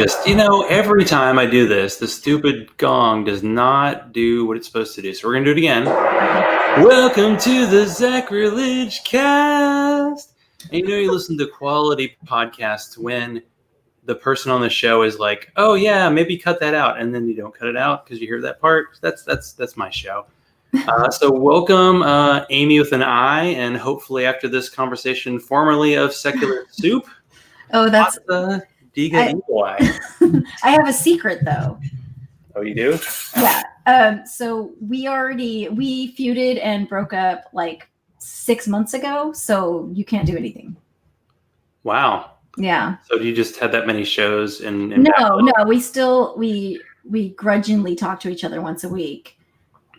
Just, every time I do this, the stupid gong does not do what it's supposed to do. So we're going to do it again. Welcome to the Zachrilege cast. And you listen to quality podcasts when the person on the show is like, oh yeah, maybe cut that out. And then you don't cut it out because you hear that part. That's my show. So welcome, Amy with an I, and hopefully after this conversation, formerly of Secular Soup. Oh, that's Diga Eagle Eye. I have a secret though. Oh, you do? Yeah. So we feuded and broke up like 6 months ago. So you can't do anything. Wow. Yeah. So you just had that many shows and no. We grudgingly talk to each other once a week.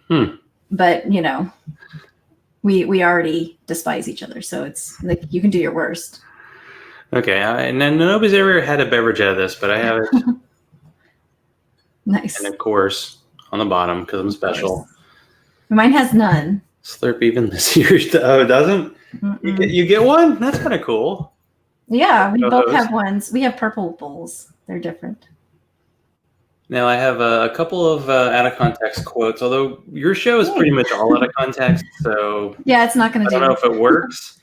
But we already despise each other. So it's like you can do your worst. Okay, and then nobody's ever had a beverage out of this, but I have it. Nice. And of course, on the bottom, because I'm special. Mine has none. Slurp even this year. Oh, it doesn't? You get one? That's kind of cool. Yeah, we both have ones. We have purple bowls. They're different. Now, I have a couple of out-of-context quotes, although your show is pretty much all out of context, so... Yeah, it's not going to do I don't know if it works.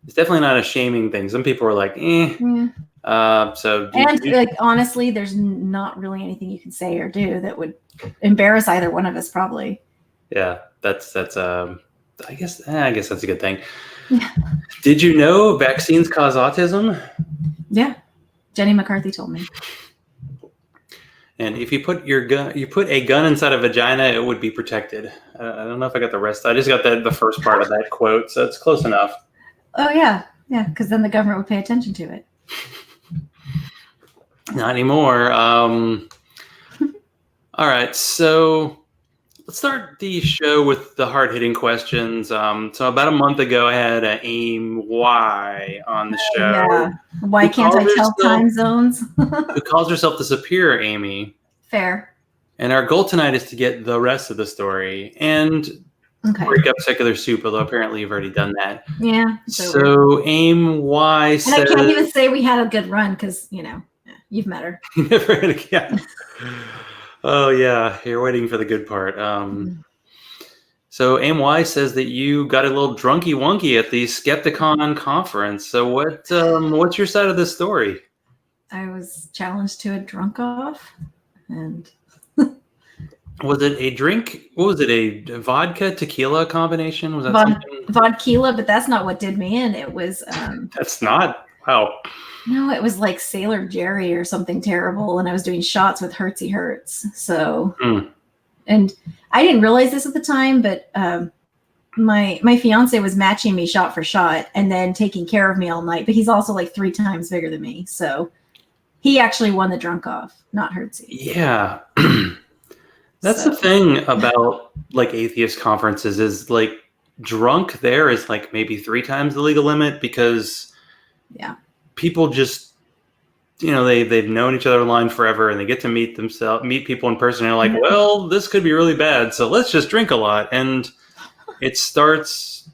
It's definitely not a shaming thing. Some people are like, honestly, there's not really anything you can say or do that would embarrass either one of us, probably. Yeah, that's I guess that's a good thing. Yeah. Did you know vaccines cause autism? Yeah, Jenny McCarthy told me. And if you put a gun inside a vagina, it would be protected. I don't know if I got the rest. I just got the first part of that quote, so it's close enough. Oh, yeah, because then the government would pay attention to it. Not anymore. All right, so let's start the show with the hard-hitting questions. So about a month ago, I had AIM Y on the show. Yeah. Why can't I tell time zones? Who calls herself the Superior Amy. Fair. And our goal tonight is to get the rest of the story and... break up Secular Soup, although apparently you've already done that. Yeah. So AIM Y says... And I can't even say we had a good run because, you've met her. Never had again. Oh, yeah. You're waiting for the good part. So AIM Y says that you got a little drunky wonky at the Skepticon conference. So what's your side of the story? I was challenged to a drunk off and... Was it a drink? What was it? A vodka tequila combination? Was that something? Vodka, but that's not what did me in. It was. That's not. Wow. No, it was like Sailor Jerry or something terrible, and I was doing shots with Hertzy Hertz. So, and I didn't realize this at the time, but my fiance was matching me shot for shot, and then taking care of me all night. But he's also like 3 times bigger than me, so he actually won the drunk off, not Hertzy. Yeah. That's the thing about like atheist conferences is like drunk there is like maybe 3 times the legal limit because people just, they've known each other online forever and they get to meet people in person. And they're like, well, this could be really bad. So let's just drink a lot. And it starts,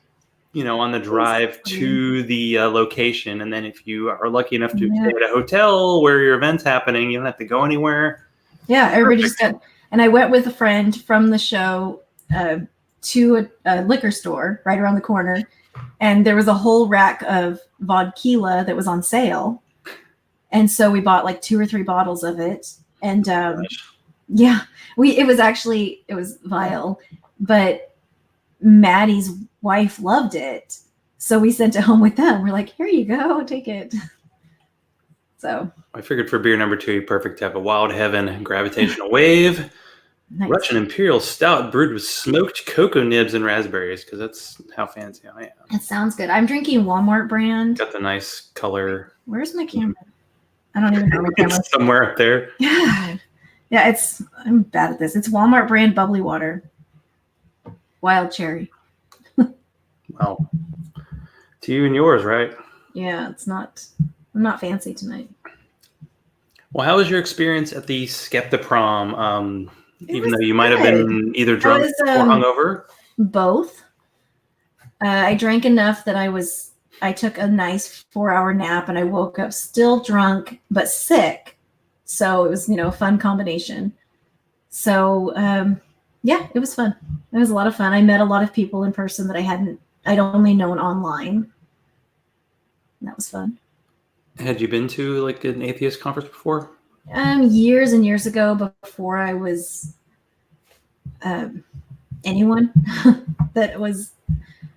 on the drive to the location. And then if you are lucky enough to stay at a hotel where your event's happening, you don't have to go anywhere. Yeah. Everybody just got... And I went with a friend from the show to a liquor store right around the corner. And there was a whole rack of vodka that was on sale. And so we bought like 2 or 3 bottles of it. And it was vile. But Maddie's wife loved it. So we sent it home with them. We're like, here you go, take it. So I figured for beer number 2, perfect to have a Wild Heaven Gravitational Wave. Nice. Russian Imperial Stout brewed with smoked cocoa nibs and raspberries, because that's how fancy I am. That sounds good. I'm drinking Walmart brand. Got the nice color. Where's my camera? I don't even know my camera. It's somewhere up there. Yeah. Yeah, I'm bad at this. It's Walmart brand bubbly water. Wild cherry. Wow. To you and yours, right? Yeah, I'm not fancy tonight. Well, how was your experience at the Skeptiprom? Even though you might have been either drunk or hungover? Both. I drank enough that I took a nice 4-hour nap and I woke up still drunk but sick. So it was, a fun combination. So yeah, it was fun. It was a lot of fun. I met a lot of people in person that I'd only known online. And that was fun. Had you been to like an atheist conference before? Years and years ago, before I was anyone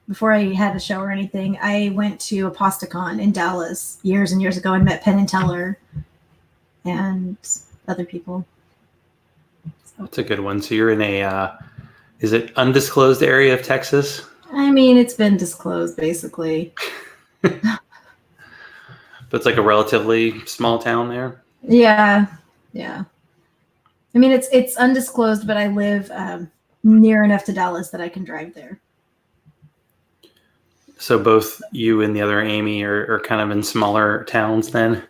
before I had a show or anything, I went to Apostacon in Dallas years and years ago and met Penn and Teller and other people. That's a good one. So you're in a, is it undisclosed area of Texas? I mean, it's been disclosed basically. But it's like a relatively small town there. Yeah. I mean, it's undisclosed, but I live near enough to Dallas that I can drive there. So both you and the other Amy are kind of in smaller towns then?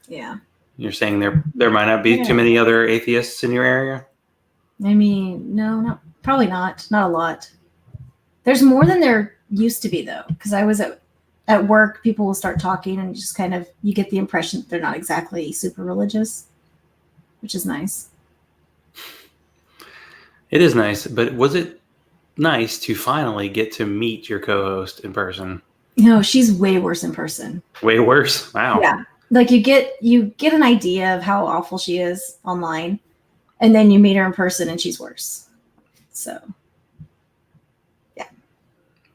Yeah. You're saying there might not be too many other atheists in your area? I mean, no, probably not. Not a lot. There's more than there used to be, though, because I was at work, people will start talking and just kind of, you get the impression that they're not exactly super religious, which is nice. It is nice, but was it nice to finally get to meet your co-host in person? No, she's way worse in person. Way worse? Wow. Yeah. Like you get an idea of how awful she is online, and then you meet her in person and she's worse. So, yeah.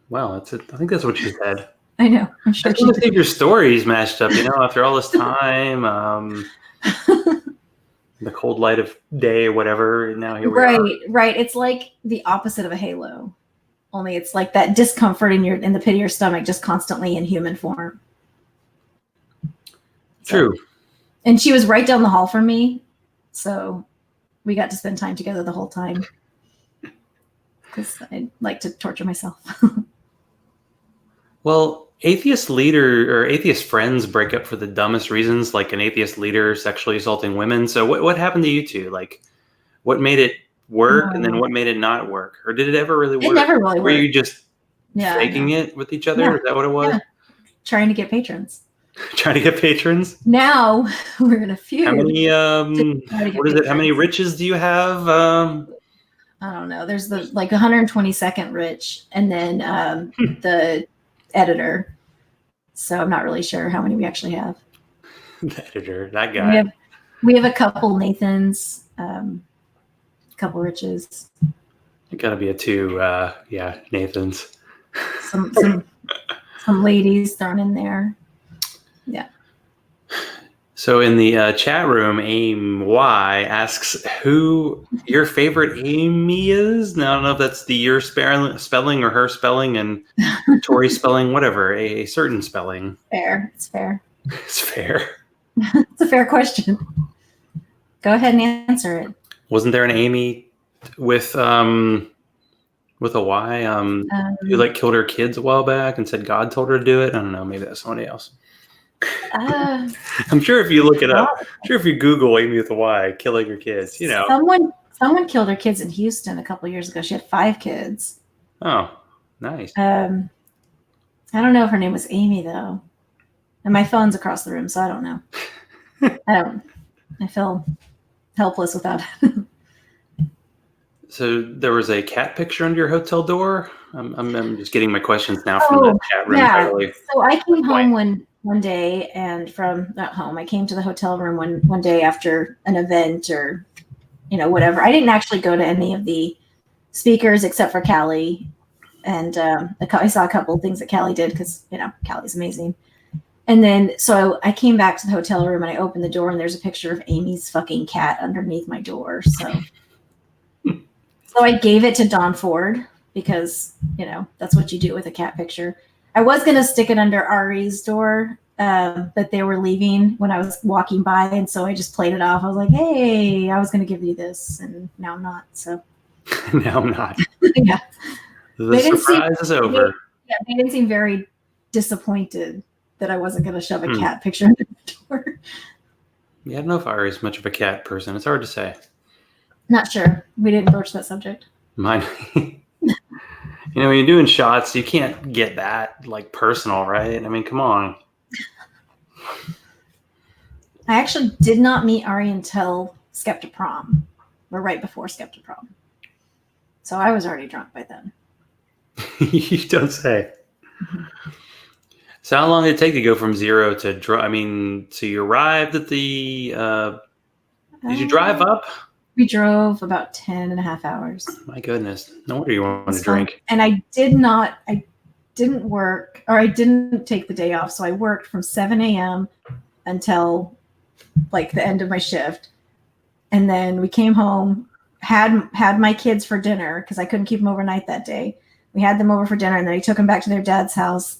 Well, I think that's what she said. I know. I'm sure. I just want to see if your stories matched up, after all this time, the cold light of day or whatever. And now here we are. Right. It's like the opposite of a halo. Only it's like that discomfort in the pit of your stomach, just constantly in human form. True. And she was right down the hall from me, so we got to spend time together the whole time. Because I like to torture myself. Well, atheist leader or atheist friends break up for the dumbest reasons, like an atheist leader sexually assaulting women. So what happened to you two? Like, what made it work, and then what made it not work? Or did it ever really work? It never really worked. Were you just faking it with each other? Yeah. Is that what it was? Yeah. Trying to get patrons. Trying to get patrons? Now we're in a feud. How many, what is it? How many riches do you have? I don't know. There's the 122nd rich, and then the editor. So I'm not really sure how many we actually have. The editor, that guy. We have a couple Nathans, couple riches. It got to be a two, Nathans. Some ladies thrown in there. Yeah. So in the chat room, Aim Y asks who your favorite Amy is. Now, I don't know if that's the your spelling or her spelling and Tori spelling, whatever, a certain spelling. Fair. It's fair. It's fair. It's a fair question. Go ahead and answer it. Wasn't there an Amy with a Y who killed her kids a while back and said God told her to do it? I don't know. Maybe that's somebody else. I'm sure if you look it up, I'm sure if you Google Amy with a Y killing her kids, Someone killed her kids in Houston a couple of years ago. She had 5 kids. Oh, nice. I don't know if her name was Amy though. And my phone's across the room, so I don't know. I feel helpless without it. So there was a cat picture under your hotel door? I'm just getting my questions now from the chat room. Yeah. So I came home one day, and from not home, I came to the hotel room one day after an event or, whatever. I didn't actually go to any of the speakers except for Callie. And I saw a couple of things that Callie did because, Callie's amazing. And then, so I came back to the hotel room and I opened the door and there's a picture of Amy's fucking cat underneath my door. So I gave it to Don Ford because, that's what you do with a cat picture. I was going to stick it under Ari's door, but they were leaving when I was walking by. And so I just played it off. I was like, hey, I was going to give you this. And now I'm not. So now I'm not. Yeah. The surprise is over. They didn't seem very disappointed that I wasn't going to shove a cat picture under the door. Yeah, I don't know if Ari's much of a cat person. It's hard to say. Not sure. We didn't broach that subject. Mine. When you're doing shots, you can't get that personal, right? I mean, come on. I actually did not meet Ari until Skeptiprom, or right before Skeptiprom. So I was already drunk by then. You don't say. Mm-hmm. So how long did it take to go from 0 to I mean, so you arrived at the, did you drive up? We drove about 10 and a half hours. My goodness. No wonder you wanted to drink. And I didn't work, or I didn't take the day off. So I worked from 7 a.m. until like the end of my shift. And then we came home, had my kids for dinner because I couldn't keep them overnight that day. We had them over for dinner, and then I took them back to their dad's house,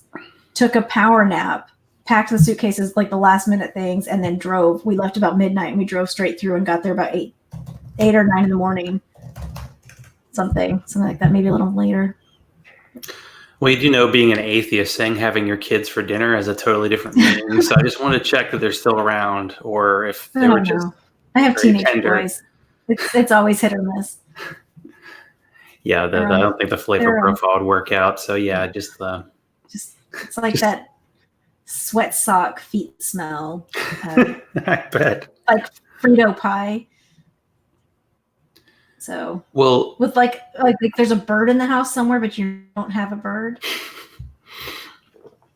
took a power nap, packed the suitcases, like the last minute things, and then drove. We left about midnight, and we drove straight through and got there about 8 or 9 in the morning. Something like that, maybe a little later. Well, you do know, being an atheist, saying having your kids for dinner has a totally different meaning. So I just want to check that they're still around, or if they were just. I have teenage boys. It's always hit or miss. Yeah, I don't think the flavor profile would work out. So yeah, just it's like that sweat sock feet smell. I bet. Like Frito pie. So well, with like there's a bird in the house somewhere, but you don't have a bird.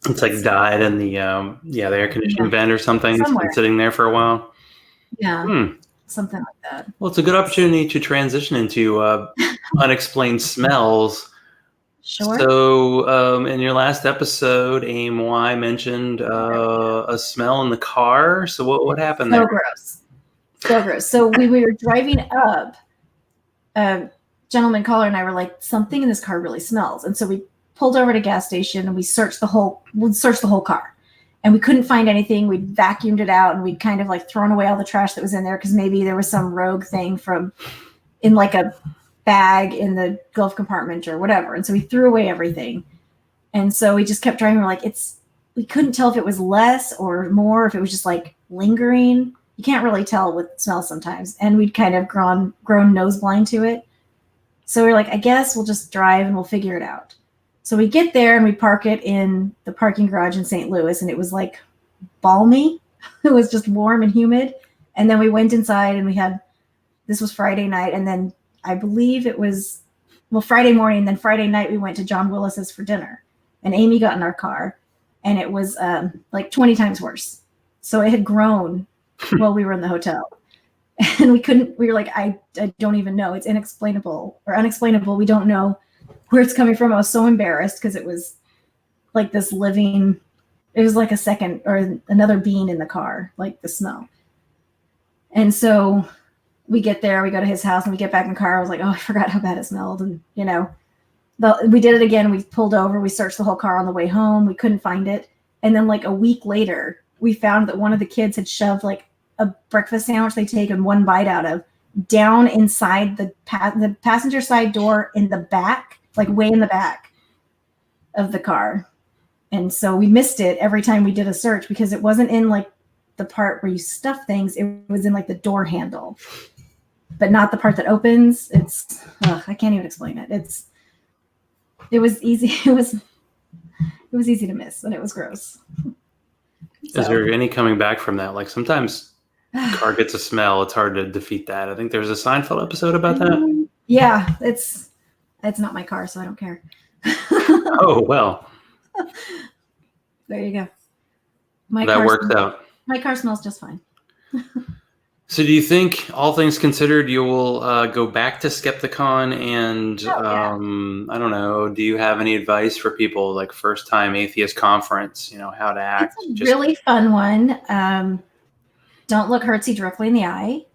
It's like died in the the air conditioning vent or something. It's been sitting there for a while. Yeah. Something like that. Well, it's a good opportunity to transition into unexplained smells. Sure. So, in your last episode, AMY mentioned a smell in the car. So, what happened there? So gross. So we were driving up. Gentleman caller and I were like, something in this car really smells, and so we pulled over to a gas station and we searched the whole car. And we couldn't find anything. We'd vacuumed it out, and we'd kind of like thrown away all the trash that was in there because maybe there was some rogue thing in like a bag in the glove compartment or whatever. And so we threw away everything. And so we just kept driving. We're like, we couldn't tell if it was less or more, if it was just like lingering. You can't really tell with smells sometimes. And we'd kind of grown nose blind to it. So we're like, I guess we'll just drive and we'll figure it out. So we get there and we park it in the parking garage in St. Louis, and it was like balmy. It was just warm and humid. And then we went inside, and this was Friday night. And then I believe it was, Friday morning. And then Friday night we went to John Willis's for dinner, and Amy got in our car, and it was like 20 times worse. So it had grown while we were in the hotel, and we were like, I don't even know. It's inexplainable or unexplainable. We don't know where it's coming from. I was so embarrassed because it was like this living, it was like a second or another being in the car, like the smell. And so we get there, we go to his house, and we get back in the car. I was like, oh, I forgot how bad it smelled. And we did it again. We pulled over, we searched the whole car on the way home. We couldn't find it. And then like a week later, we found that one of the kids had shoved like a breakfast sandwich they'd taken one bite out of down inside the passenger side door in the back, like way in the back of the car. And so we missed it every time we did a search because it wasn't in like the part where you stuff things. It was in like the door handle, but not the part that opens. I can't even explain it. It was easy. It was easy to miss, and it was gross. Is there any coming back from that? Like sometimes car gets a smell, it's hard to defeat that. I think there's a Seinfeld episode about that. Yeah, it's not my car, so I don't care. Oh, well. There you go. That works out. My car smells just fine. So do you think, all things considered, you will go back to Skepticon and, I don't know, do you have any advice for people, like first-time atheist conference, how to act? It's a really fun one. Don't look Hertzie directly in the eye,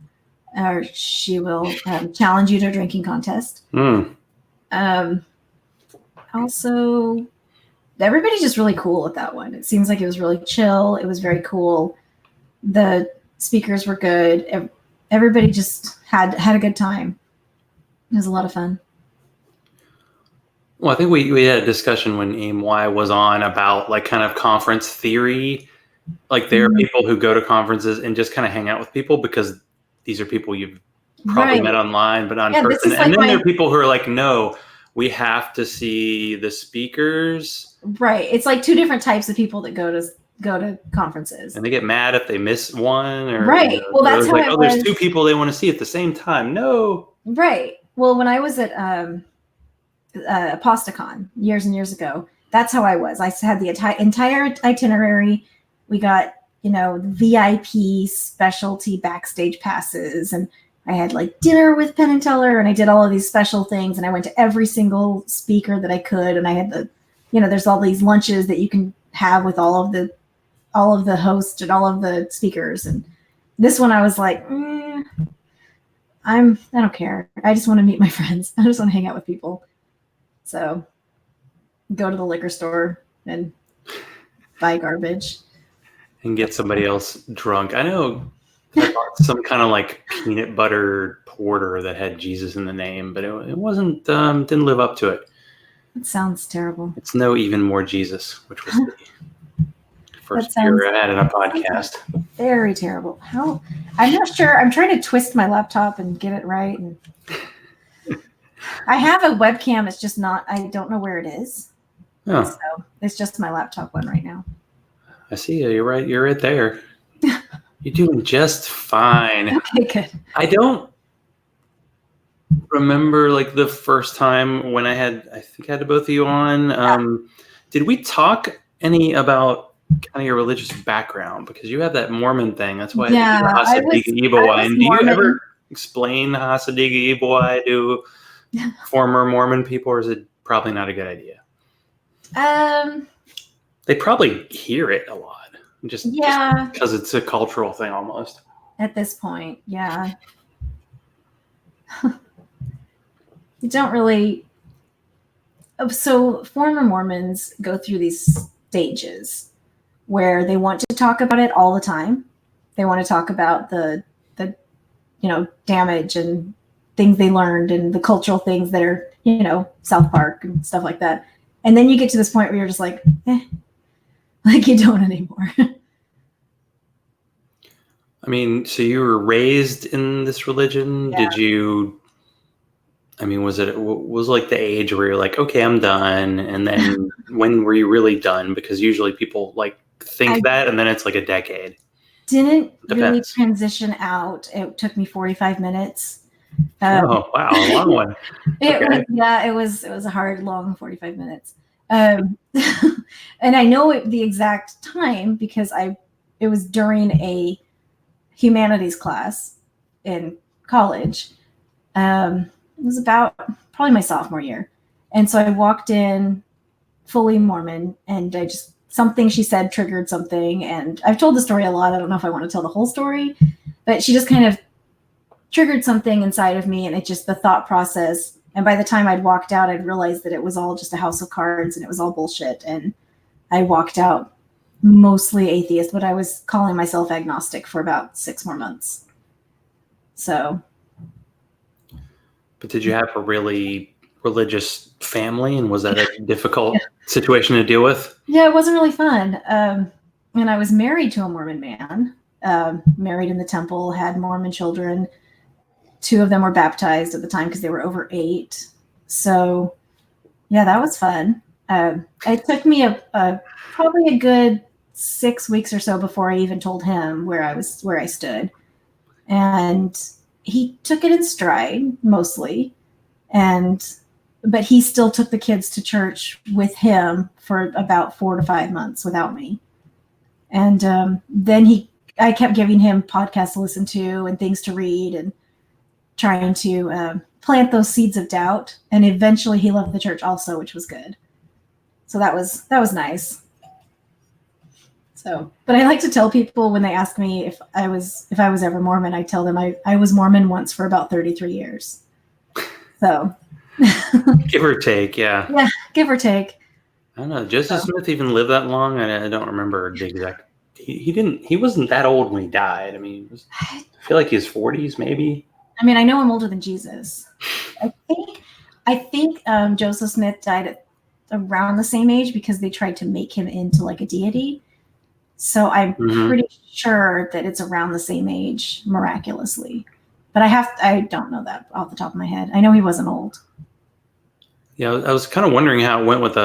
or she will challenge you to a drinking contest. Also, everybody's just really cool at that one. It seems like it was really chill. It was very cool. The speakers were good. Everybody just had a good time. It was a lot of fun. Well, I think we had a discussion when AMY was on about like kind of conference theory. Like there are people who go to conferences and just kind of hang out with people because these are people you've probably met online, but not in person. And then there are people who are like, no, we have to see the speakers. Right. It's like two different types of people that go to go to conferences. And they get mad if they miss one. Or, right. You know, well, that's how like, it was. There's two people they want to see at the same time. No. Right. Well, when I was at Apostacon years and years ago, that's how I was. I had the entire itinerary. We got, VIP specialty backstage passes, and I had like dinner with Penn and Teller, and I did all of these special things, and I went to every single speaker that I could, and I had there's all these lunches that you can have with all of the hosts and all of the speakers. And this one I was like, I don't care. I just want to meet my friends. I just want to hang out with people. So go to the liquor store and buy garbage. And get somebody else drunk. I know I bought some kind of like peanut butter porter that had Jesus in the name, but it wasn't, didn't live up to it. It sounds terrible. It's no Even More Jesus, which was the first beer I had in a podcast. Very terrible. How? I'm not sure. I'm trying to twist my laptop and get it right. And I have a webcam. It's just not, I don't know where it is. Oh. So it's just my laptop one right now. I see you. You're right. You're right there. You're doing just fine. Okay, good. I don't remember like the first time when I think I had both of you on. Did we talk any about kind of your religious background? Because you have that Mormon thing. That's why I think Ibawai. Do you ever explain Hasadiga Ibawai to former Mormon people, or is it probably not a good idea? They probably hear it a lot. Just because it's a cultural thing almost. At this point, yeah. You don't really. So former Mormons go through these stages where they want to talk about it all the time. They want to talk about the damage and things they learned and the cultural things that are, South Park and stuff like that. And then you get to this point where you're just like, like you don't anymore. I mean, so you were raised in this religion. Yeah. Did you, was like the age where you're like, okay, I'm done. And then when were you really done? Because usually people like think that, and then it's like a decade. Didn't really transition out. It took me 45 minutes. Oh, wow. A long one. It was a hard, long 45 minutes. And I know the exact time because it was during a humanities class in college. It was about probably my sophomore year. And so I walked in fully Mormon, and something she said triggered something. And I've told the story a lot. I don't know if I want to tell the whole story, but she just kind of triggered something inside of me, and it just the thought process. And by the time I'd walked out, I'd realized that it was all just a house of cards and it was all bullshit. And I walked out mostly atheist, but I was calling myself agnostic for about 6 more months. So. But did you have a really religious family, and was that a difficult situation to deal with? Yeah, it wasn't really fun. And I was married to a Mormon man, married in the temple, had Mormon children. 2 of them were baptized at the time because they were over 8. So, yeah, that was fun. It took me probably a good 6 weeks or so before I even told him where I stood, and he took it in stride mostly, but he still took the kids to church with him for about 4 to 5 months without me, and then I kept giving him podcasts to listen to and things to read and trying to plant those seeds of doubt, and eventually he loved the church also, which was good. So that was nice. So, but I like to tell people when they ask me if I was ever Mormon, I tell them I was Mormon once for about 33 years. So give or take, yeah. Yeah, give or take. I don't know. Joseph Smith even lived that long? I don't remember the exact. He wasn't that old when he died. I mean, I feel like his 40s maybe. I mean, I know I'm older than Jesus. I think Joseph Smith died at around the same age because they tried to make him into like a deity. So I'm pretty sure that it's around the same age, miraculously. But I don't know that off the top of my head. I know he wasn't old. Yeah, I was kind of wondering how it went with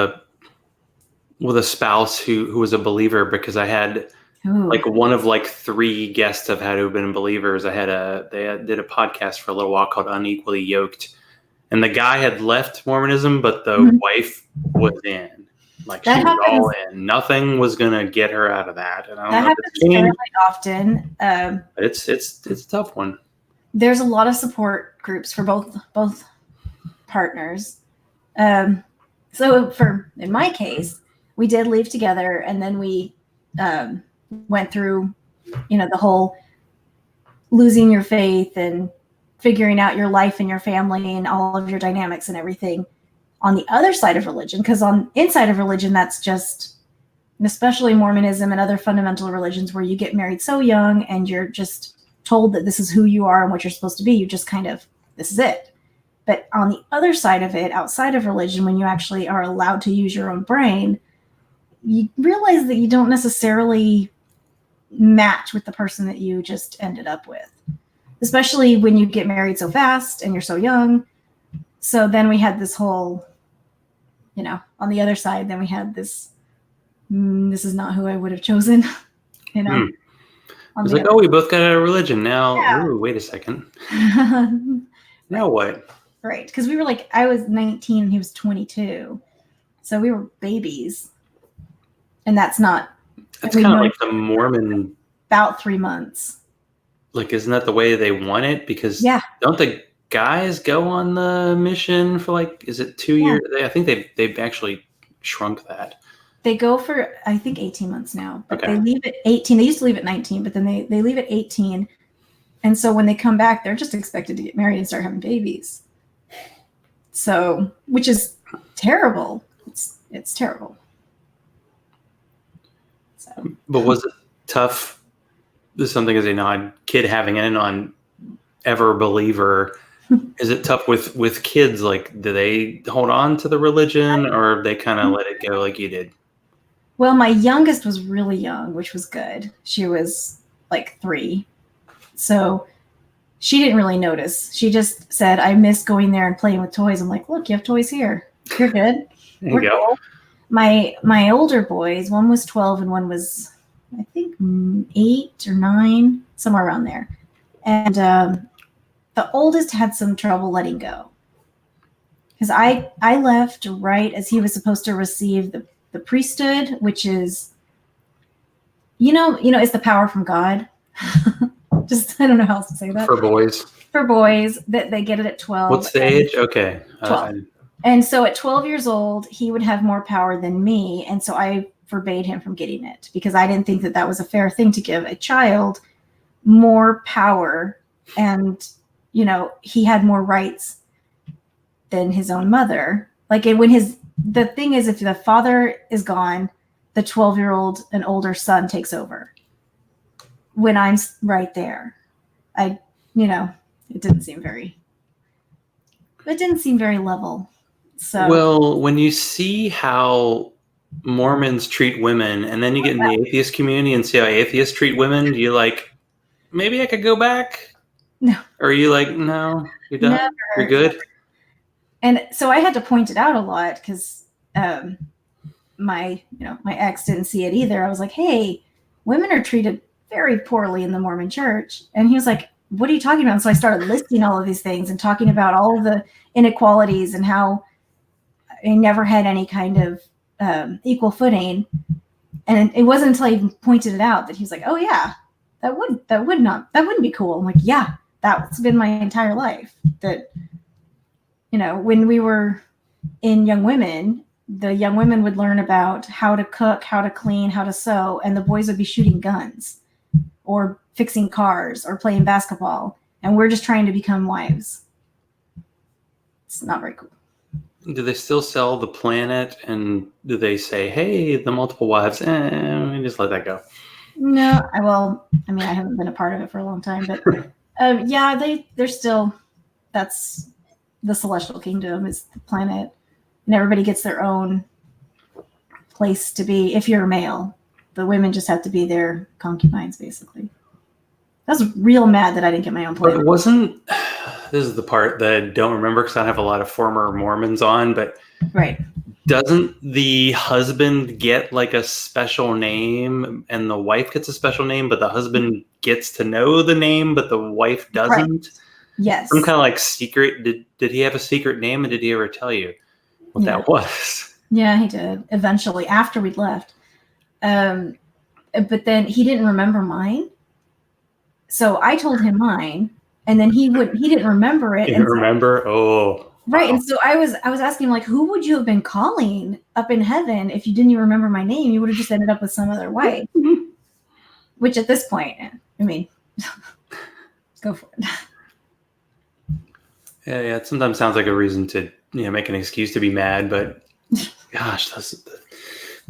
with a spouse who was a believer, because I had like one of like 3 guests I've had who've been believers. They did a podcast for a little while called Unequally Yoked, and the guy had left Mormonism, but the wife was in. Like she was all in. Nothing was gonna get her out of that. And I don't know if it's changed. Fairly often. It's a tough one. There's a lot of support groups for both partners. So in my case, we did leave together, and then we went through, the whole losing your faith and figuring out your life and your family and all of your dynamics and everything on the other side of religion. Because on inside of religion, that's just, especially Mormonism and other fundamental religions, where you get married so young and you're just told that this is who you are and what you're supposed to be. You just kind of, this is it. But on the other side of it, outside of religion, when you actually are allowed to use your own brain, you realize that you don't necessarily match with the person that you just ended up with, especially when you get married so fast and you're so young. So then we had this whole, on the other side, then we had this, this is not who I would have chosen, It's like, we both got out of religion now. Yeah. Ooh, wait a second. Now what? Right. Because we were like, I was 19 and he was 22. So we were babies. And that's kind of like the Mormon. About 3 months. Like, isn't that the way they want it? Because don't the guys go on the mission for like, is it 2 years? I think they've actually shrunk that. They go for, I think, 18 months now. But they leave at 18. They used to leave at 19, but then they leave at 18. And so when they come back, they're just expected to get married and start having babies. So, which is terrible. It's terrible. So. But was it tough? This is something as a non-kid having an ever believer. Is it tough with kids? Like, do they hold on to the religion, or they kind of let it go like you did? Well, my youngest was really young, which was good. She was like 3. So she didn't really notice. She just said, I miss going there and playing with toys. I'm like, look, you have toys here. You're good. There you go. Cool. My older boys, one was 12 and one was, I think, 8 or 9, somewhere around there. And the oldest had some trouble letting go. Because I left right as he was supposed to receive the priesthood, which is, it's the power from God. Just, I don't know how else to say that. For boys. For boys, that they get it at 12. What's the age? Okay. 12. And so at 12 years old, he would have more power than me. And so I forbade him from getting it because I didn't think that was a fair thing to give a child more power. And, he had more rights than his own mother. Like the thing is, if the father is gone, the 12-year-old and older son takes over. When I'm right there, it didn't seem very level. So, well, when you see how Mormons treat women, and then you get in the atheist community and see how atheists treat women, do you like, maybe I could go back? No. Or are you like, no, you're done? Never. You're good? And so I had to point it out a lot because my ex didn't see it either. I was like, hey, women are treated very poorly in the Mormon church. And he was like, what are you talking about? And so I started listing all of these things and talking about all of the inequalities and how I never had any kind of equal footing. And it wasn't until I pointed it out that he was like, oh yeah, that wouldn't be cool. I'm like, yeah, that's been my entire life. That, when we were in Young Women, the young women would learn about how to cook, how to clean, how to sew, and the boys would be shooting guns or fixing cars or playing basketball. And we're just trying to become wives. It's not very cool. Do they still sell the planet? And do they say, hey, the multiple wives, just let that go? No, I haven't been a part of it for a long time, but they're still, that's the celestial kingdom is the planet. And everybody gets their own place to be. If you're a male, the women just have to be their concubines, basically. I was real mad that I didn't get my own planet. But it wasn't. This is the part that I don't remember because I have a lot of former Mormons on. But right, Doesn't the husband get like a special name and the wife gets a special name, but the husband gets to know the name, but the wife doesn't? Right. Yes. Some kind of like secret. Did he have a secret name, and did he ever tell you what that was? Yeah, he did. Eventually, after we'd left. But then he didn't remember mine. So I told him mine, and then he didn't remember it. Didn't remember? Oh. Right. Wow. And so I was asking, like, who would you have been calling up in heaven if you didn't even remember my name? You would have just ended up with some other wife. Which at this point, I mean, go for it. Yeah, it sometimes sounds like a reason to make an excuse to be mad, but gosh,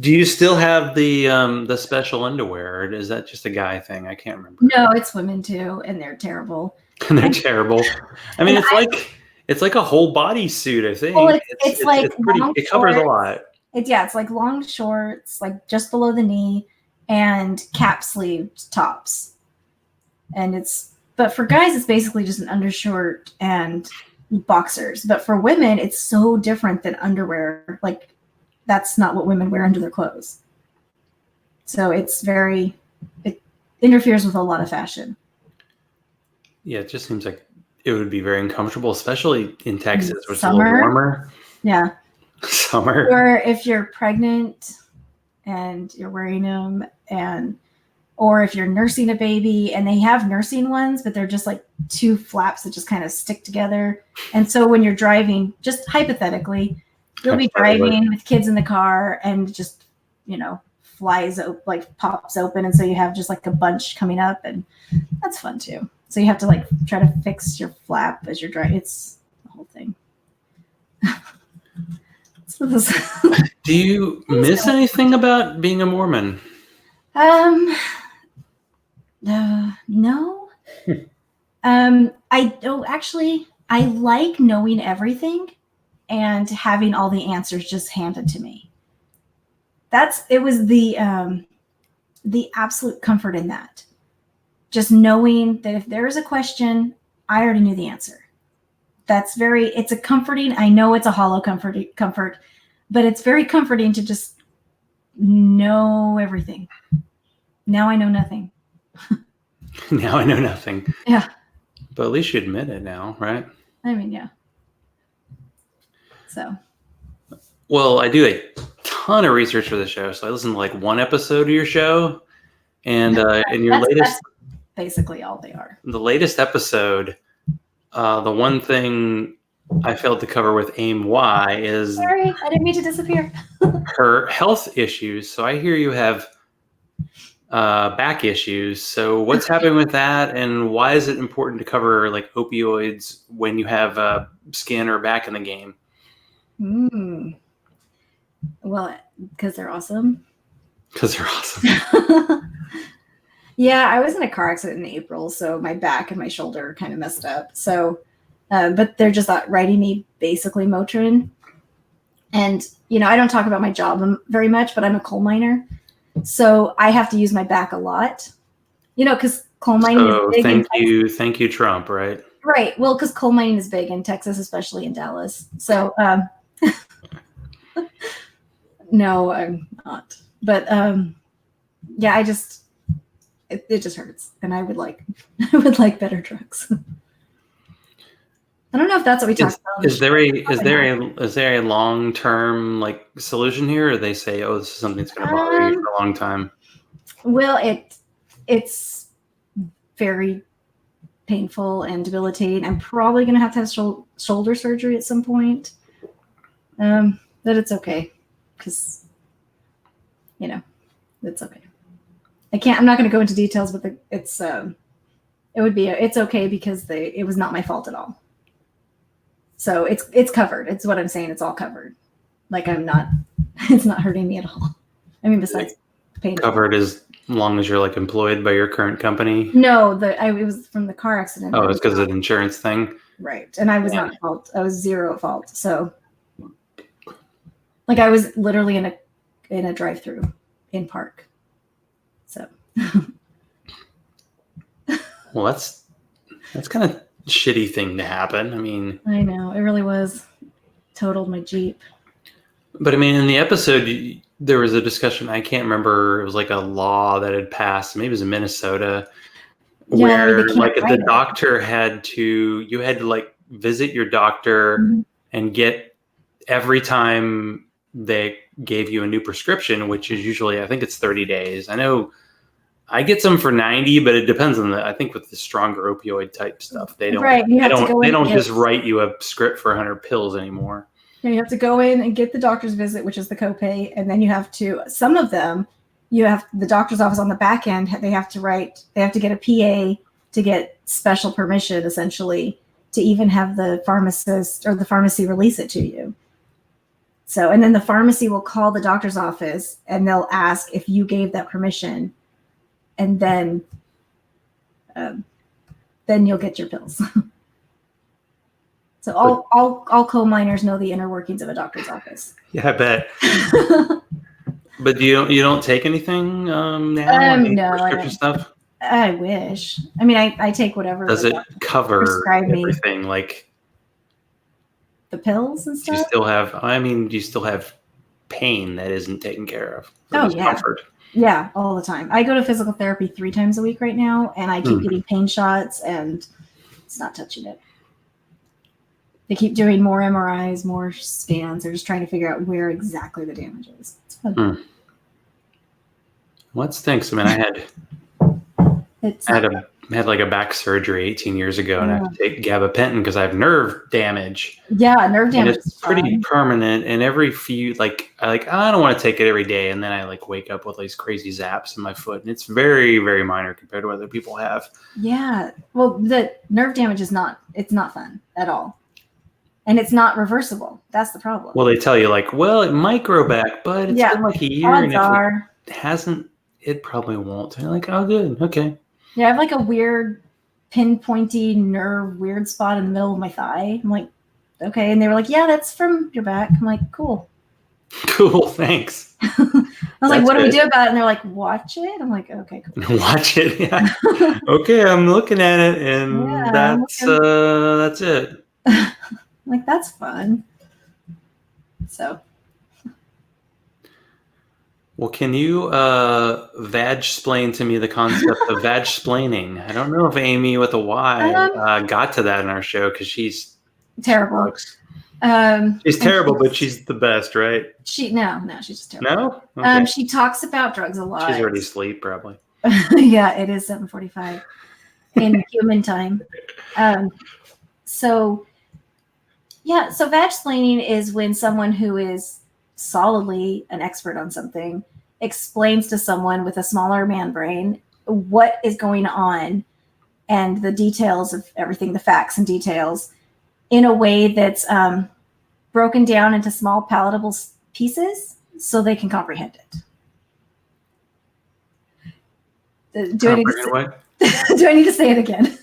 do you still have the special underwear, or is that just a guy thing? I can't remember. No, it's women too, and they're terrible. And they're terrible. I mean, it's like a whole body suit, I think. Well, it's like pretty, it covers a lot. It's like long shorts, like just below the knee, and cap sleeved tops. But for guys, it's basically just an undershirt and boxers. But for women, it's so different than underwear. Like, that's not what women wear under their clothes. So it interferes with a lot of fashion. Yeah, it just seems like it would be very uncomfortable, especially in Texas, where it's a little warmer. Yeah. Summer. Or if you're pregnant and you're wearing them, or if you're nursing a baby, and they have nursing ones, but they're just like two flaps that just kind of stick together. And so when you're driving, just hypothetically, you'll be driving with kids in the car and just, pops open. And so you have just like a bunch coming up, and that's fun too. So you have to like try to fix your flap as you're driving. It's the whole thing. Do you miss anything about being a Mormon? No. I don't actually. I like knowing everything and having all the answers just handed to me. It was the absolute comfort in that. Just knowing that if there is a question, I already knew the answer. It's a comforting, I know it's a hollow comfort, but it's very comforting to just know everything. Now I know nothing. Now I know nothing. Yeah. But at least you admit it now, right? I mean, yeah. So. Well, I do a ton of research for the show, so I listened to like one episode of your show, and in your latest. That's basically all they are. The latest episode, the one thing I failed to cover with Aim Y is. Sorry, I didn't mean to disappear. Her health issues. So I hear you have back issues. So what's happening with that, and why is it important to cover like opioids when you have skin or back in the game? Well, because they're awesome. Because they're awesome. Yeah, I was in a car accident in April, so my back and my shoulder kind of messed up. So, but they're just writing me basically Motrin. And, I don't talk about my job very much, but I'm a coal miner. So I have to use my back a lot, because coal mining is big. Thank you, Trump, right? Right. Well, because coal mining is big in Texas, especially in Dallas. So, no, I'm not. But yeah, it just hurts, and I would like better drugs. I don't know if that's what we talked about. Is there a long-term like solution here, or they say, oh, this is something that's going to bother you for a long time? Well, it's very painful and debilitating. I'm probably going to have shoulder surgery at some point. But it's okay, because it's okay. I'm not going to go into details, but it's okay because it was not my fault at all. So it's covered. It's what I'm saying. It's all covered. Like it's not hurting me at all. I mean, besides pain. Covered as long as you're like employed by your current company? No, it was from the car accident. Oh, it's because of the insurance thing? Right. And I was not at fault. I was zero at fault. So like I was literally in a drive-through in park. So. Well, that's kind of shitty thing to happen. I mean, I know it really was. Totaled my Jeep. But I mean, in the episode, there was a discussion. I can't remember. It was like a law that had passed. Maybe it was in Minnesota, where like the doctor had to like visit your doctor and get every time they gave you a new prescription, which is usually, I think it's 30 days. I know I get some for 90, but it depends on I think with the stronger opioid type stuff, they don't, they don't just write you a script for 100 pills anymore. Yeah, you have to go in and get the doctor's visit, which is the copay. And then you have to, some of them, you have the doctor's office on the back end. They have to get a PA to get special permission, essentially, to even have the pharmacist or the pharmacy release it to you. So, and then the pharmacy will call the doctor's office and they'll ask if you gave that permission, and then you'll get your pills. So all coal miners know the inner workings of a doctor's office. Yeah, I bet. But you don't take anything now? No, prescription stuff? I wish. I mean, I take whatever. Does it cover everything? Like the pills and stuff? Do you still have pain that isn't taken care of? Oh, yeah. Comfort? Yeah, all the time. I go to physical therapy 3 times a week right now, and I keep getting pain shots, and it's not touching it. They keep doing more MRIs, more scans. They're just trying to figure out where exactly the damage is. It's fun. Well, that stinks. I mean, I had like a back surgery 18 years ago, and I have to take gabapentin because I have nerve damage. Yeah, nerve damage. And it's pretty permanent. And every few, I don't want to take it every day, and then I wake up with these crazy zaps in my foot, and it's very, very minor compared to what other people have. Yeah, well, the nerve damage is it's not fun at all. And it's not reversible. That's the problem. Well, they tell you it might grow back, but it's been like a year. Odds are. It hasn't, it probably won't. And you're oh, good. Okay. Yeah, I have a weird pinpointy nerve weird spot in the middle of my thigh. I'm like, okay. And they were yeah, that's from your back. I'm like, cool. Cool, thanks. I was what do we do about it? And they're watch it. I'm like, okay, cool. Watch it. Yeah. Okay, I'm looking at it, and that's it. That's fun. So. Well, can you vagsplain to me the concept of vagsplaining? I don't know if Amy with a Y got to that in our show because she's terrible. She's terrible, but she's the best, right? No, she's just terrible. No? Okay. She talks about drugs a lot. She's already asleep, probably. Yeah, it is 7:45 in human time. So vagsplaining is when someone who is solidly an expert on something explains to someone with a smaller man brain what is going on and the details of everything, the facts and details, in a way that's broken down into small palatable pieces so they can comprehend it. Do I need to say it again?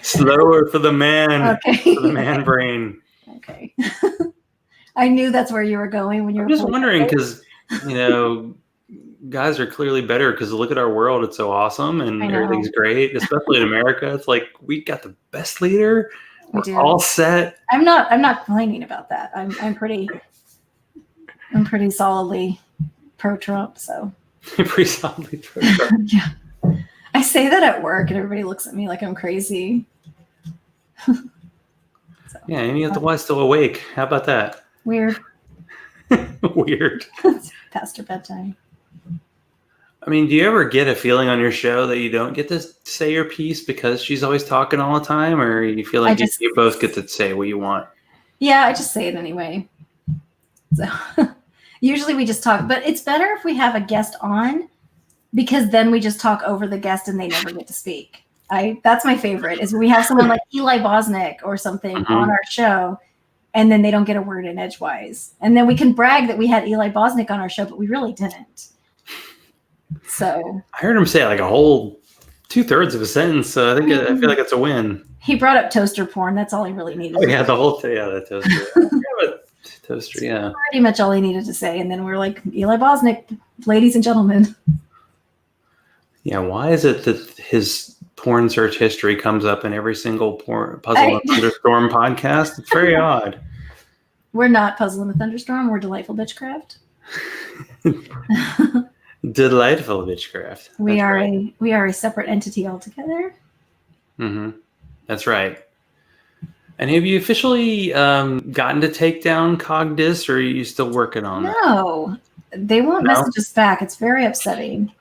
Slower for the man. Okay. For the man brain. Okay. I knew that's where you were going when you were. I'm just wondering because, guys are clearly better because look at our world. It's so awesome and everything's great, especially in America. It's we got the best leader. We're all set. I'm not complaining about that. I'm pretty solidly pro-Trump. So. Pretty solidly pro-Trump. Yeah. I say that at work and everybody looks at me like I'm crazy. Yeah, Amy at the Y still awake. How about that? Weird. Weird. Past her bedtime. I mean, do you ever get a feeling on your show that you don't get to say your piece because she's always talking all the time, or you feel like you both get to say what you want? Yeah, I just say it anyway. So usually we just talk, but it's better if we have a guest on because then we just talk over the guest and they never get to speak. That's my favorite is when we have someone like Eli Bosnick or something on our show and then they don't get a word in edgewise. And then we can brag that we had Eli Bosnick on our show, but we really didn't. So I heard him say a whole 2/3 of a sentence. So I feel like it's a win. He brought up toaster porn. That's all he really needed. Oh yeah, the whole thing. Yeah, the toaster. Toaster. Yeah. Pretty much all he needed to say. And then we're like, Eli Bosnick, ladies and gentlemen. Yeah. Why is it that his porn search history comes up in every single Puzzle and Thunderstorm podcast? It's very odd. We're not Puzzle in a Thunderstorm. We're Delightful Bitchcraft. Delightful Bitchcraft. We are a separate entity altogether. Mm-hmm. That's right. And have you officially gotten to take down Cogdis, or are you still working on that? No, they won't message us back. It's very upsetting.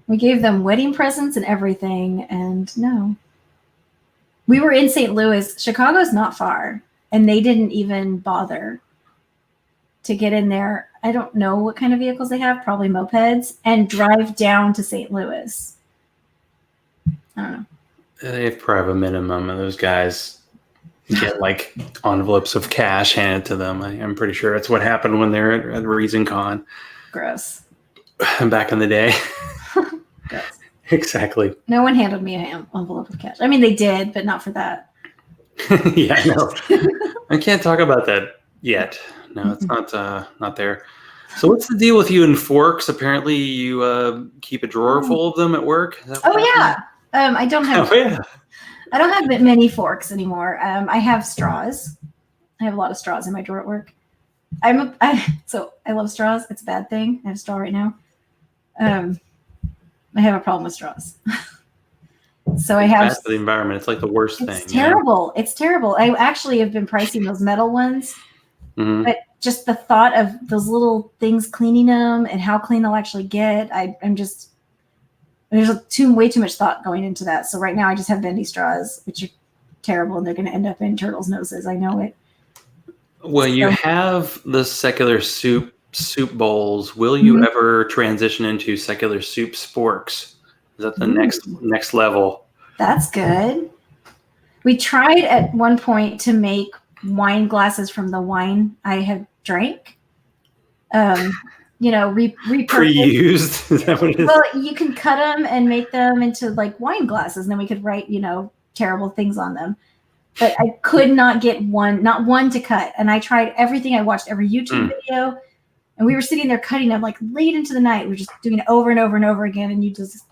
We gave them wedding presents and everything, and no. We were in St. Louis. Chicago's not far, and they didn't even bother to get in there. I don't know what kind of vehicles they have, probably mopeds, and drive down to St. Louis. I don't know. They have probably a minimum, and those guys get like envelopes of cash handed to them. I'm pretty sure that's what happened when they're at ReasonCon. Gross. Back in the day. Gross. Exactly. No one handed me an envelope of cash. I mean, they did, but not for that. Yeah, no. I can't talk about that yet. No, it's not there. So what's the deal with you and forks? Apparently you keep a drawer full of them at work. Oh yeah. I don't have I don't have many forks anymore. I have straws. I have a lot of straws in my drawer at work. So I love straws. It's a bad thing. I have a straw right now. I have a problem with straws. So I have bad for the environment. It's like the worst thing. It's terrible. It's terrible. I actually have been pricing those metal ones, but just the thought of those little things cleaning them and how clean they'll actually get, there's way too much thought going into that. So right now I just have bendy straws, which are terrible, and they're going to end up in turtles' noses. I know it. Well, you have the secular soup bowls. Will you ever transition into secular soup sporks? Is that the next level? That's good. We tried at one point to make wine glasses from the wine I have drank. Repurposed. Pre-used? Is that what it is? Well, you can cut them and make them into like wine glasses, and then we could write, terrible things on them. But I could not get not one to cut. And I tried everything. I watched every YouTube video, and we were sitting there cutting them like late into the night. We were just doing it over and over and over again. And you just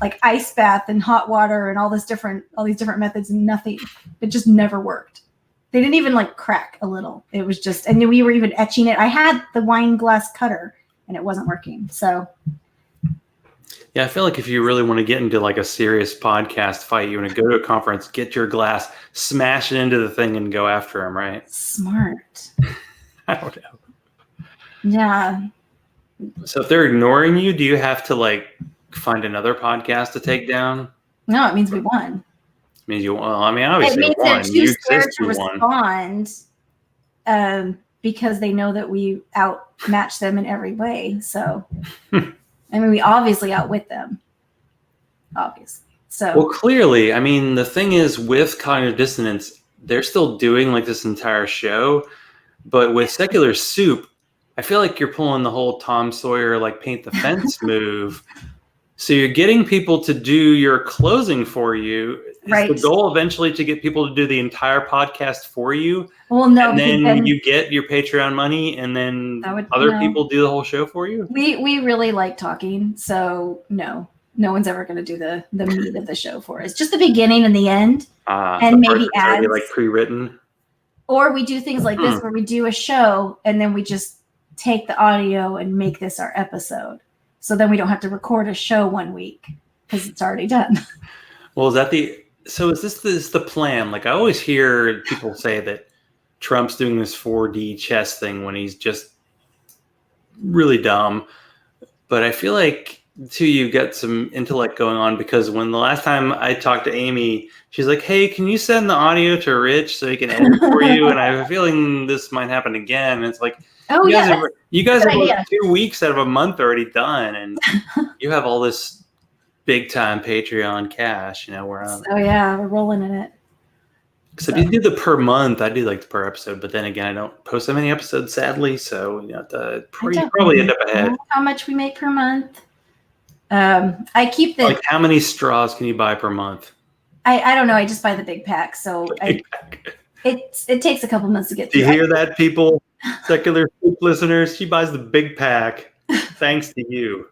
like ice bath and hot water and all these different methods, and nothing. It just never worked. They didn't even like crack a little. It was just, and we were even etching it. I had the wine glass cutter and it wasn't working. So. Yeah, I feel like if you really want to get into like a serious podcast fight, you want to go to a conference, get your glass, smash it into the thing, and go after him, right? Smart. I don't know. Yeah. So if they're ignoring you, do you have to like find another podcast to take down? No, it means we won. It means you won. Well, I mean, obviously it means won. They're too scared to respond because they know that we outmatch them in every way. So. I mean, we obviously outwit them. Obviously. So. Well, clearly, I mean, the thing is with cognitive dissonance, they're still doing like this entire show. But with secular soup, I feel like you're pulling the whole Tom Sawyer, like paint the fence move. So you're getting people to do your closing for you. Is the goal eventually to get people to do the entire podcast for you? Well, no. And then you get your Patreon money, and then other people do the whole show for you? We really like talking, so no one's ever going to do the meat of the show for us. Just the beginning and the end, and maybe ads. Like pre-written? Or we do things like this where we do a show, and then we just take the audio and make this our episode. So then we don't have to record a show 1 week because it's already done. Well, is this the plan? Like I always hear people say that Trump's doing this 4D chess thing when he's just really dumb. But I feel like too, you got some intellect going on, because when the last time I talked to Amy, she's like, "Hey, can you send the audio to Rich so he can edit for you?" And I have a feeling this might happen again. And it's like, you guys have like 2 weeks out of a month already done, and you have all this big time Patreon cash, where I'm. Oh yeah, we're rolling in it. Except you do the per month, I do like the per episode, but then again, I don't post that many episodes, sadly. So you have to probably end up ahead. How much we make per month? I keep the. Like, how many straws can you buy per month? I don't know. I just buy the big pack, so it takes a couple months to get through. Do you hear that, people? Secular listeners, she buys the big pack, thanks to you.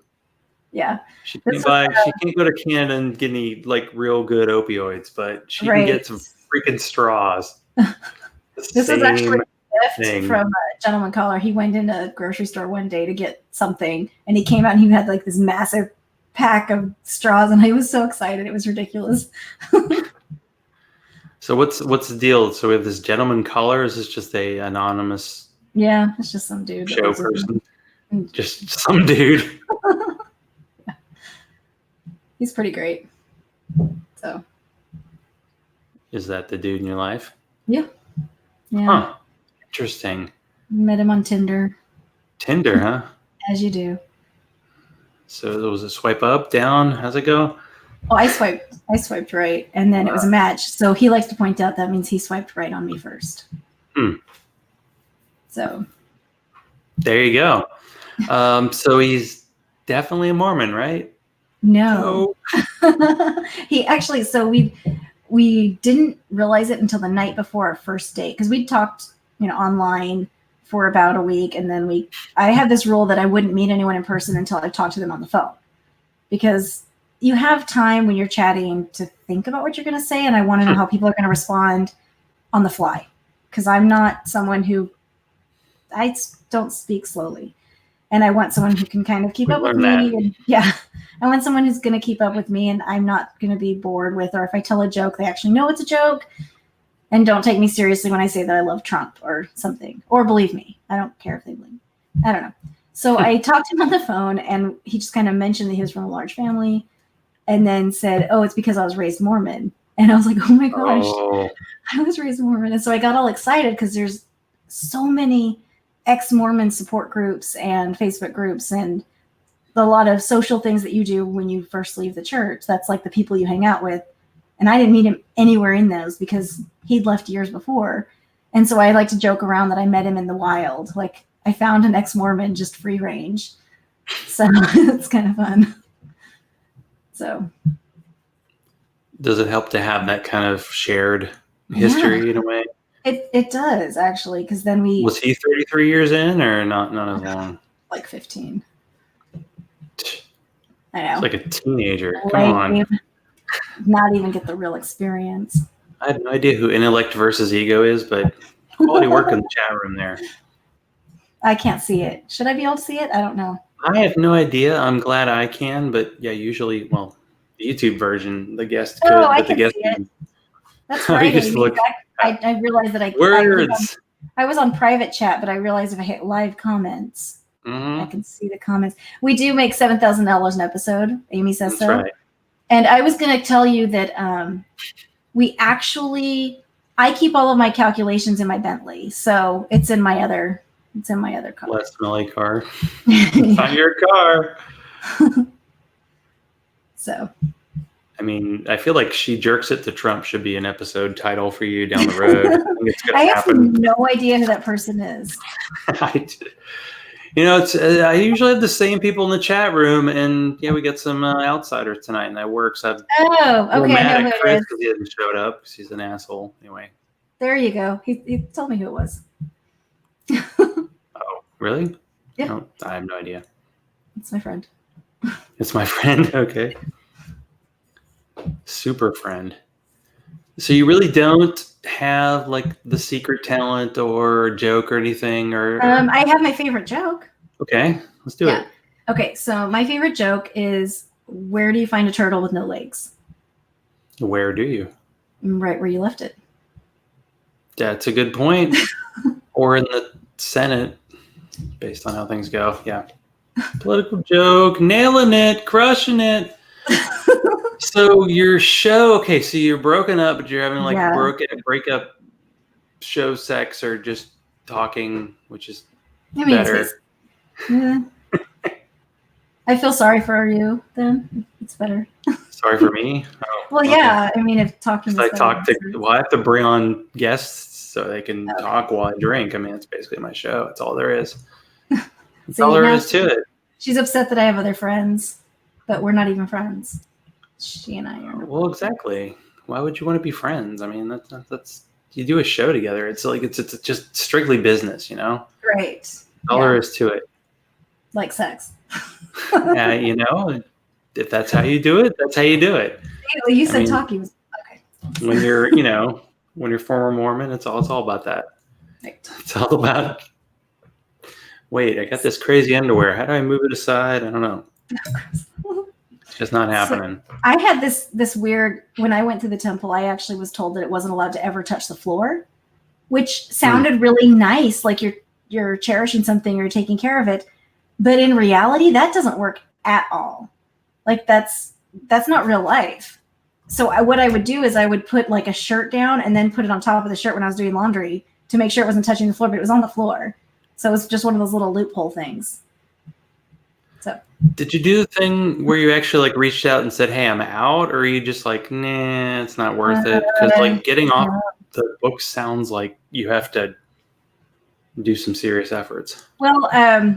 Yeah. She can't go to Canada and get any like real good opioids, but she can get some freaking straws. This was actually a gift from a gentleman caller. He went into a grocery store one day to get something, and he came out and he had like this massive pack of straws, and I was so excited. It was ridiculous. So what's the deal? So we have this gentleman caller. Is this just a anonymous? Yeah, it's just some dude. Show person. Just some dude. Yeah. He's pretty great. So. Is that the dude in your life? Yeah. Yeah. Huh. Interesting. Met him on Tinder. Tinder, huh? As you do. So was it swipe up, down? How's it go? Oh, I swiped right, and then it was a match. So he likes to point out that means he swiped right on me first. So there you go. So he's definitely a Mormon, right? No. He actually. So we didn't realize it until the night before our first date, because we'd talked, online for about a week, and then I had this rule that I wouldn't meet anyone in person until I talked to them on the phone, because you have time when you're chatting to think about what you're going to say, and I want to know how people are going to respond on the fly, because I'm not someone who I don't speak slowly, and I want someone who can kind of keep up with me. And I want someone who's going to keep up with me, and I'm not going to be bored with, or if I tell a joke, they actually know it's a joke and don't take me seriously when I say that I love Trump or something, or believe me. I don't care if they believe me. I don't know. So I talked to him on the phone, and he just kind of mentioned that he was from a large family, and then said, "Oh, it's because I was raised Mormon." And I was like, "Oh my gosh, I was raised Mormon." And so I got all excited because there's so many ex-Mormon support groups and Facebook groups and a lot of social things that you do when you first leave the church. That's like the people you hang out with. And I didn't meet him anywhere in those because he'd left years before. And so I like to joke around that I met him in the wild. Like, I found an ex-Mormon just free range. So it's kind of fun. So. Does it help to have that kind of shared history in a way? It does, actually, because then we... Was he 33 years in, or not as long? Like 15. I know. It's like a teenager. Come on. Not even get the real experience. I have no idea who intellect versus ego is, but quality work in the chat room there. I can't see it. Should I be able to see it? I don't know. I have no idea. I'm glad I can, but yeah, usually, the YouTube version, the guest could. I can see it. That's right. I realized that I was on private chat, but I realized if I hit live comments, I can see the comments. We do make $7,000 an episode. Amy says so. Right. And I was going to tell you that I keep all of my calculations in my Bentley, so it's in my other car. Less smelly car. It's on your car. So. I mean, I feel like "She Jerks It to Trump" should be an episode title for you down the road. I think it's going to happen. I have no idea who that person is. I usually have the same people in the chat room, and we get some outsiders tonight, and that works. Okay. I know who it is. Because he hasn't showed up because he's an asshole. Anyway. There you go. He told me who it was. Oh, really? Yeah. No, I have no idea. It's my friend. It's my friend. Okay. Super friend. So you really don't have like the secret talent or joke or anything, or I have my favorite joke. Okay, let's do it. Okay, so my favorite joke is, where do you find a turtle with no legs? Where do you? Right where you left it. That's a good point. Or in the Senate, based on how things go. Yeah. Political joke, nailing it, crushing it. So your show, okay, so you're broken up, but you're having like breakup show sex, or just talking, which is better. Yeah. I feel sorry for you then. It's better. Sorry for me? Oh, well, yeah. I mean, if talking I have to bring on guests so they can talk while I drink. I mean, it's basically my show. That's all there is. That's all there is to it. She's upset that I have other friends, but we're not even friends. She and I are. Well, exactly. Why would you want to be friends? I mean, that's you do a show together. It's like it's just strictly business, Right. All there is to it. Like sex. If that's how you do it, that's how you do it. You said talking was okay. When you're, when you're former Mormon, it's all about that. Right. It's all about. Wait, I got this crazy underwear. How do I move it aside? I don't know. It's just not happening. So I had this weird. When I went to the temple, I actually was told that it wasn't allowed to ever touch the floor, which sounded really nice, like you're cherishing something, you're taking care of it. But in reality, that doesn't work at all. Like that's not real life. So what I would do is I would put like a shirt down and then put it on top of the shirt when I was doing laundry to make sure it wasn't touching the floor, but it was on the floor. So it was just one of those little loophole things. So did you do the thing where you actually like reached out and said, "Hey, I'm out," or are you just like, "Nah, it's not worth it"? Because like getting off the book sounds like you have to do some serious efforts. Well,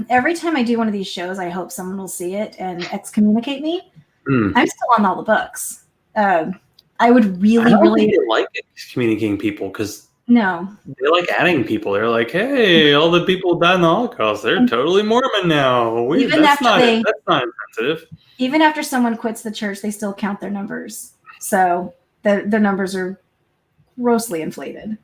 every time I do one of these shows, I hope someone will see it and excommunicate me. I'm still on all the books. I would really like excommunicating people because no, they like adding people. They're like, "Hey, all the people who died in the Holocaust, they're totally Mormon now." That's not insensitive. Even after someone quits the church, they still count their numbers. So their numbers are grossly inflated.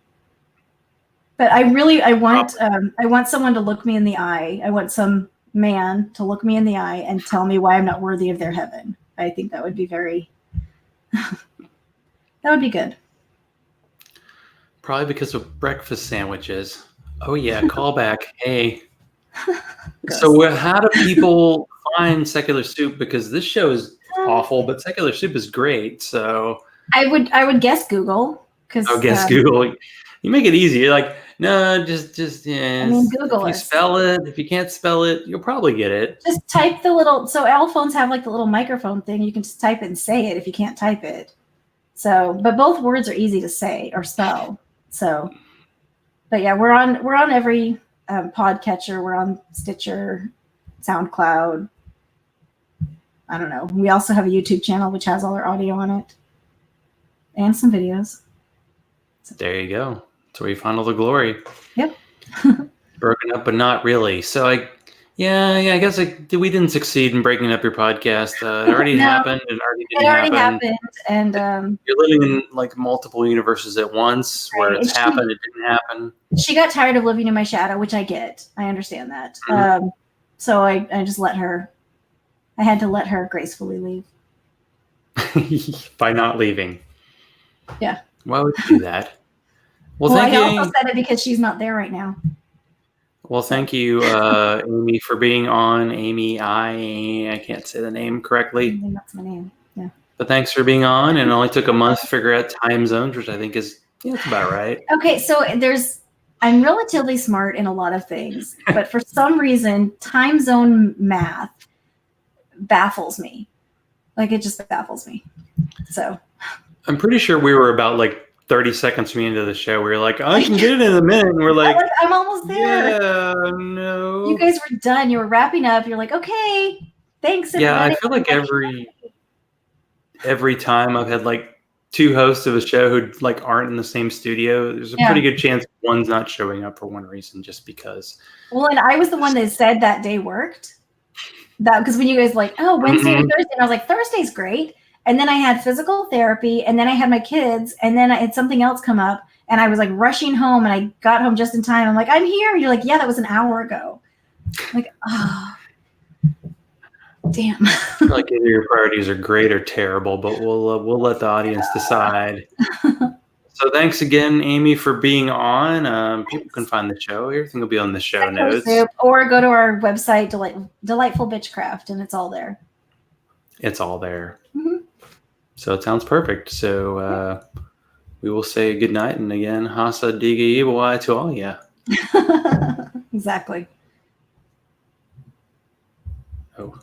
But I want someone to look me in the eye. I want some man to look me in the eye and tell me why I'm not worthy of their heaven. I think that would be that would be good. Probably because of breakfast sandwiches. Oh yeah, call back. Hey. So how do people find Secular Soup? Because this show is awful, but Secular Soup is great. So I would guess Google. I'll guess Google. You make it easy. You're like, no, just yeah. I mean, Google if you spell it. If you can't spell it, you'll probably get it. Just type the little. So all phones have like the little microphone thing. You can just type it and say it if you can't type it. So, but both words are easy to say or spell. So, but yeah, we're on every podcatcher. We're on Stitcher, SoundCloud. I don't know. We also have a YouTube channel which has all our audio on it and some videos. So. There you go. That's where you find all the glory. Yep. Broken up, but not really. So I guess we didn't succeed in breaking up your podcast. It already happened. It already happened. And you're living in like multiple universes at once, where it's happened, it didn't happen. She got tired of living in my shadow, which I get. I understand that. Mm-hmm. So I just let her. I had to let her gracefully leave. By not leaving. Yeah. Why would you do that? Well, thank you. I also said it because she's not there right now. Well, thank you, Amy, for being on. Amy, I can't say the name correctly. That's my name. Yeah. But thanks for being on. And it only took a month to figure out time zones, which I think is that's about right. Okay, so I'm relatively smart in a lot of things, but for some reason, time zone math baffles me. Like it just baffles me. So I'm pretty sure we were about like 30 seconds from the end of the show. We were like, I can get it in a minute. And we're like, I'm almost there. Yeah, no. You guys were done. You were wrapping up. You're like, okay, thanks. Yeah, I feel like every time I've had like two hosts of a show who like aren't in the same studio, there's a pretty good chance one's not showing up for one reason, just because. Well, and I was the one that said that day worked. That because when you guys like, oh, Wednesday or Thursday, and I was like, Thursday's great. And then I had physical therapy, and then I had my kids, and then I had something else come up, and I was like rushing home, and I got home just in time. I'm like, I'm here. And you're like, yeah, that was an hour ago. I'm like, oh, damn. I feel like either your priorities are great or terrible, but we'll let the audience decide. So thanks again, Amy, for being on. People can find the show. Everything will be on the show notes. Or go to our website, Delightful Bitchcraft, and it's all there. It's all there. Mm-hmm. So it sounds perfect. So we will say good night. And again, Hasa Diga Iwai to all ya. Exactly. Oh.